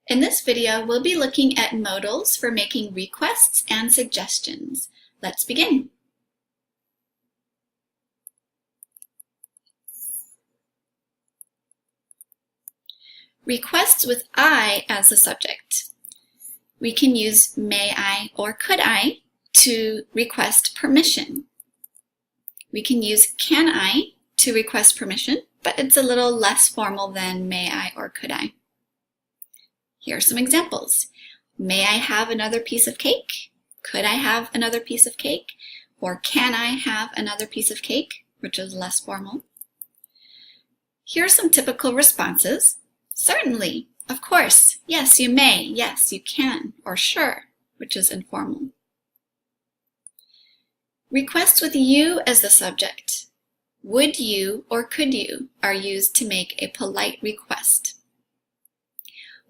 In this video, we'll be looking at modals for making requests and suggestions. Let's begin. Requests with I as the subject. We can use may I or could I to request permission. We can use can I to request permission, but it's a little less formal than may I or could I. Here are some examples. May I have another piece of cake? Could I have another piece of cake? Or can I have another piece of cake, which is less formal. Here are some typical responses. Certainly, of course, yes, you may, yes, you can, or sure, which is informal. Requests with you as the subject. Would you or could you are used to make a polite request.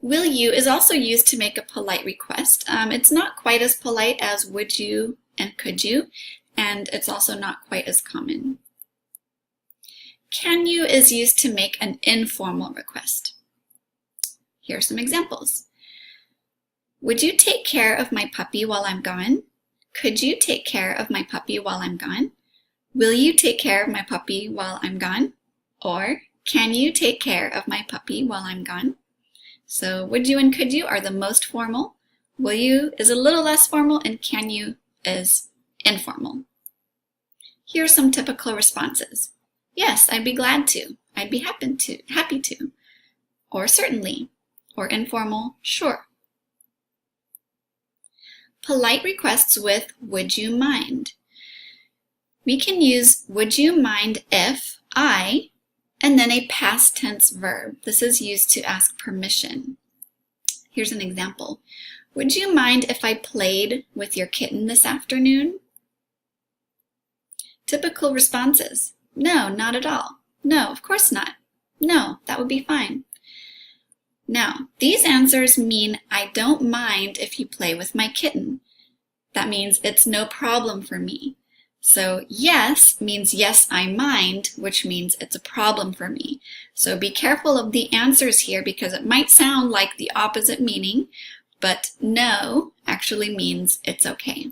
Will you is also used to make a polite request. It's not quite as polite as would you and could you, and it's also not quite as common. Can you is used to make an informal request. Here are some examples. Would you take care of my puppy while I'm gone? Could you take care of my puppy while I'm gone? Will you take care of my puppy while I'm gone? Or can you take care of my puppy while I'm gone? So would you and could you are the most formal. Will you is a little less formal, and can you is informal. Here are some typical responses. Yes, I'd be glad to. I'd be happy to. Or certainly. Or informal, sure. Polite requests with would you mind. We can use would you mind if I and then a past tense verb. This is used to ask permission. Here's an example. Would you mind if I played with your kitten this afternoon? Typical responses. No, not at all. No, of course not. No, that would be fine. Now, these answers mean I don't mind if you play with my kitten. That means it's no problem for me. So yes means yes, I mind, which means it's a problem for me. So be careful of the answers here because it might sound like the opposite meaning, but no actually means it's okay.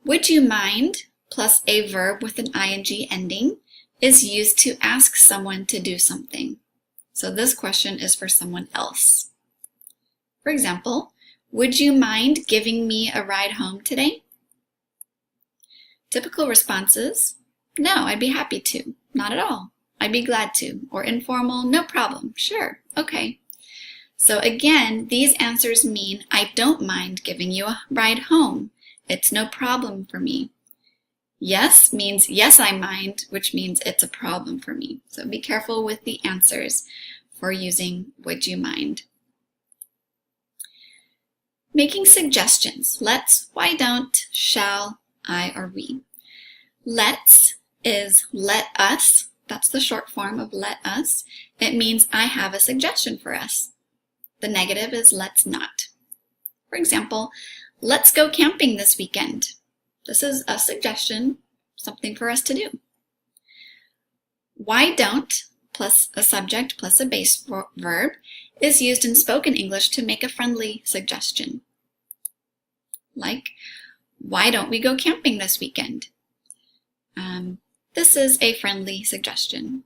Would you mind plus a verb with an ing ending is used to ask someone to do something. So this question is for someone else. For example, would you mind giving me a ride home today? Typical responses, no, I'd be happy to. Not at all. I'd be glad to. Or informal, no problem. Sure, okay. So again, these answers mean I don't mind giving you a ride home. It's no problem for me. Yes means yes, I mind, which means it's a problem for me. So be careful with the answers for using would you mind. Making suggestions. Let's, why don't, shall, I, or we. Let's is let us. That's the short form of let us. It means I have a suggestion for us. The negative is let's not. For example, let's go camping this weekend. This is a suggestion, something for us to do. Why don't plus a subject plus a base verb is used in spoken English to make a friendly suggestion. Like, why don't we go camping this weekend? This is a friendly suggestion.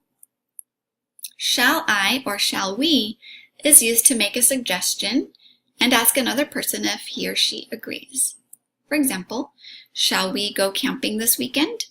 Shall I or shall we is used to make a suggestion and ask another person if he or she agrees. For example, shall we go camping this weekend?